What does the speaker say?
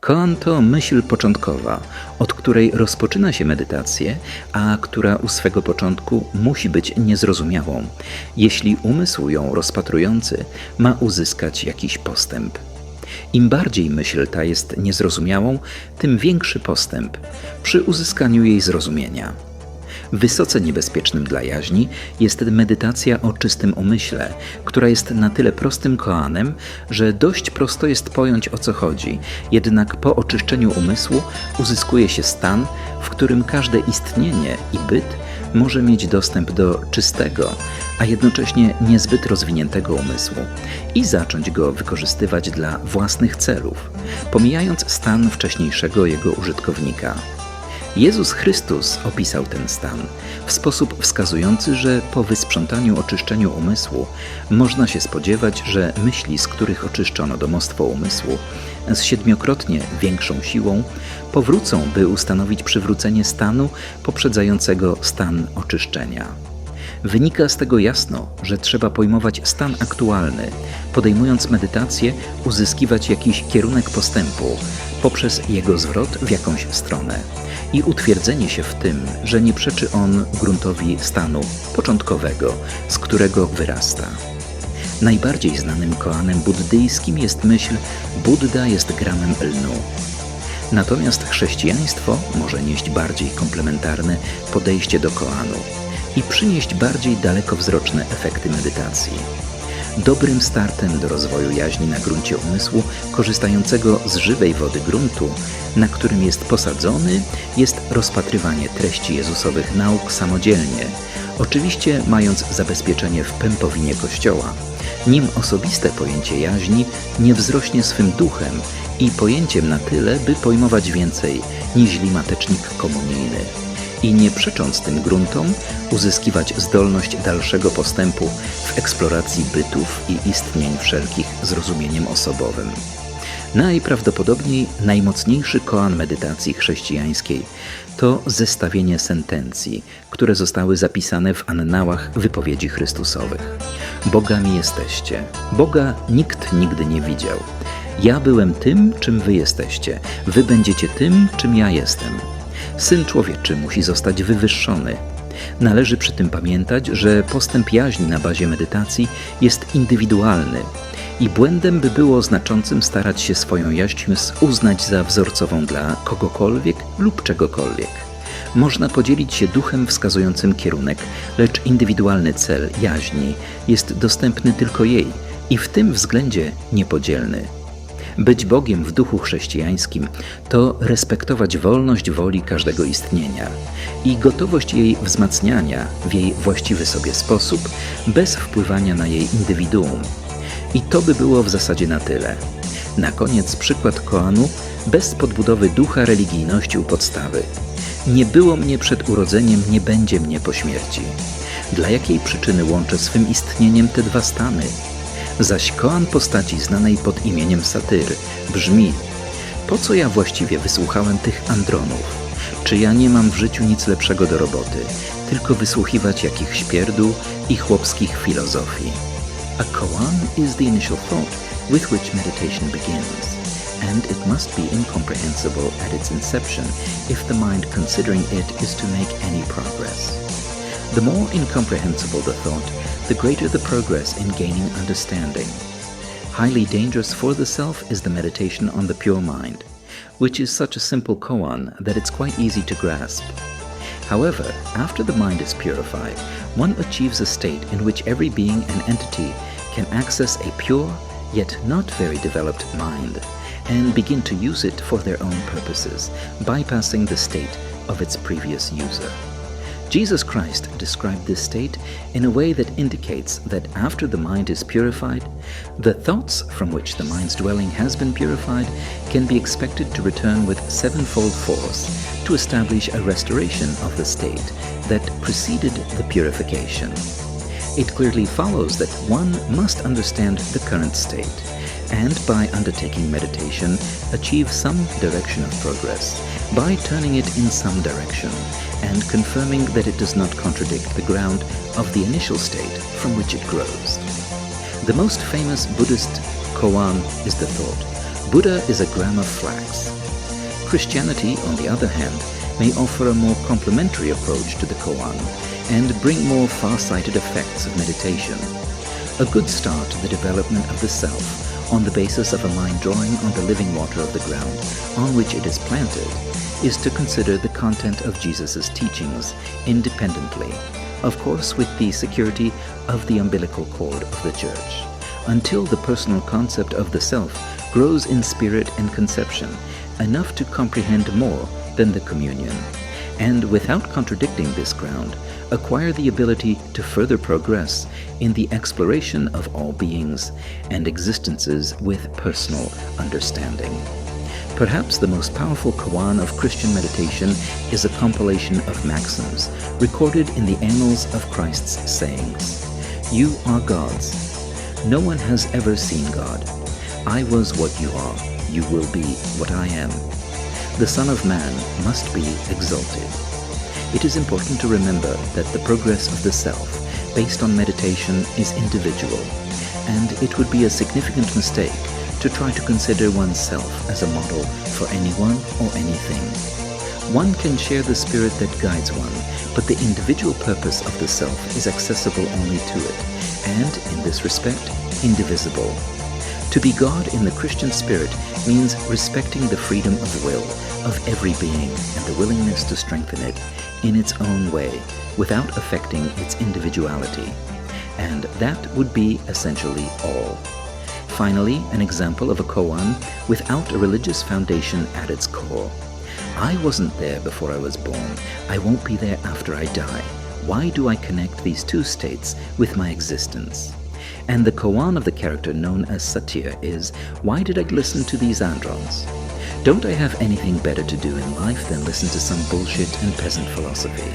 Koan to myśl początkowa, od której rozpoczyna się medytację, a która u swego początku musi być niezrozumiałą, jeśli umysł ją rozpatrujący ma uzyskać jakiś postęp. Im bardziej myśl ta jest niezrozumiałą, tym większy postęp przy uzyskaniu jej zrozumienia. Wysoce niebezpiecznym dla jaźni jest medytacja o czystym umyśle, która jest na tyle prostym koanem, że dość prosto jest pojąć, o co chodzi, jednak po oczyszczeniu umysłu uzyskuje się stan, w którym każde istnienie i byt może mieć dostęp do czystego, a jednocześnie niezbyt rozwiniętego umysłu i zacząć go wykorzystywać dla własnych celów, pomijając stan wcześniejszego jego użytkownika. Jezus Chrystus opisał ten stan w sposób wskazujący, że po wysprzątaniu, oczyszczeniu umysłu można się spodziewać, że myśli, z których oczyszczono domostwo umysłu, z 7-krotnie większą siłą powrócą, by ustanowić przywrócenie stanu poprzedzającego stan oczyszczenia. Wynika z tego jasno, że trzeba pojmować stan aktualny, podejmując medytację, uzyskiwać jakiś kierunek postępu poprzez jego zwrot w jakąś stronę i utwierdzenie się w tym, że nie przeczy on gruntowi stanu początkowego, z którego wyrasta. Najbardziej znanym koanem buddyjskim jest myśl Buddha jest gramem lnu. Natomiast chrześcijaństwo może nieść bardziej komplementarne podejście do koanu i przynieść bardziej dalekowzroczne efekty medytacji. Dobrym startem do rozwoju jaźni na gruncie umysłu, korzystającego z żywej wody gruntu, na którym jest posadzony, jest rozpatrywanie treści Jezusowych nauk samodzielnie, oczywiście mając zabezpieczenie w pępowinie Kościoła, nim osobiste pojęcie jaźni nie wzrośnie swym duchem i pojęciem na tyle, by pojmować więcej niźli matecznik komunijny. I nie przecząc tym gruntom, uzyskiwać zdolność dalszego postępu w eksploracji bytów i istnień wszelkich z rozumieniem osobowym. Najprawdopodobniej najmocniejszy koan medytacji chrześcijańskiej to zestawienie sentencji, które zostały zapisane w annałach wypowiedzi Chrystusowych. Bogami jesteście. Boga nikt nigdy nie widział. Ja byłem tym, czym wy jesteście. Wy będziecie tym, czym ja jestem. Syn Człowieczy musi zostać wywyższony. Należy przy tym pamiętać, że postęp jaźni na bazie medytacji jest indywidualny i błędem by było znaczącym starać się swoją jaźń uznać za wzorcową dla kogokolwiek lub czegokolwiek. Można podzielić się duchem wskazującym kierunek, lecz indywidualny cel jaźni jest dostępny tylko jej i w tym względzie niepodzielny. Być Bogiem w duchu chrześcijańskim to respektować wolność woli każdego istnienia i gotowość jej wzmacniania w jej właściwy sobie sposób, bez wpływania na jej indywiduum. I to by było w zasadzie na tyle. Na koniec przykład koanu bez podbudowy ducha religijności u podstawy. Nie było mnie przed urodzeniem, nie będzie mnie po śmierci. Dla jakiej przyczyny łączę swym istnieniem te dwa stany? Zaś koan postaci znanej pod imieniem Satyry brzmi: po co ja właściwie wysłuchałem tych andronów? Czy ja nie mam w życiu nic lepszego do roboty, tylko wysłuchiwać jakichś pierdół i chłopskich filozofii? A koan is the initial thought with which meditation begins, and it must be incomprehensible at its inception if the mind considering it is to make any progress. The more incomprehensible the thought, the greater the progress in gaining understanding. Highly dangerous for the self is the meditation on the pure mind, which is such a simple koan that it's quite easy to grasp. However, after the mind is purified, one achieves a state in which every being and entity can access a pure, yet not very developed mind, and begin to use it for their own purposes, bypassing the state of its previous user. Jesus Christ described this state in a way that indicates that after the mind is purified, the thoughts from which the mind's dwelling has been purified can be expected to return with sevenfold force to establish a restoration of the state that preceded the purification. It clearly follows that one must understand the current state, and by undertaking meditation, achieve some direction of progress, by turning it in some direction, and confirming that it does not contradict the ground of the initial state from which it grows. The most famous Buddhist koan is the thought, Buddha is a gram of flax. Christianity, on the other hand, may offer a more complementary approach to the koan and bring more far-sighted effects of meditation. A good start to the development of the self on the basis of a mind drawing on the living water of the ground on which it is planted is to consider the content of Jesus' teachings independently, of course with the security of the umbilical cord of the Church, until the personal concept of the self grows in spirit and conception enough to comprehend more than the communion, and without contradicting this ground, acquire the ability to further progress in the exploration of all beings and existences with personal understanding. Perhaps the most powerful koan of Christian meditation is a compilation of maxims recorded in the annals of Christ's sayings. You are God's. No one has ever seen God. I was what you are. You will be what I am. The Son of Man must be exalted. It is important to remember that the progress of the self, based on meditation, is individual, and it would be a significant mistake to try to consider oneself as a model for anyone or anything. One can share the spirit that guides one, but the individual purpose of the self is accessible only to it, and, in this respect, indivisible. To be God in the Christian spirit means respecting the freedom of will of every being and the willingness to strengthen it in its own way without affecting its individuality. And that would be essentially all. Finally, an example of a koan without a religious foundation at its core. I wasn't there before I was born. I won't be there after I die. Why do I connect these two states with my existence? And the koan of the character known as Satya is, why did I listen to these androns? Don't I have anything better to do in life than listen to some bullshit and peasant philosophy?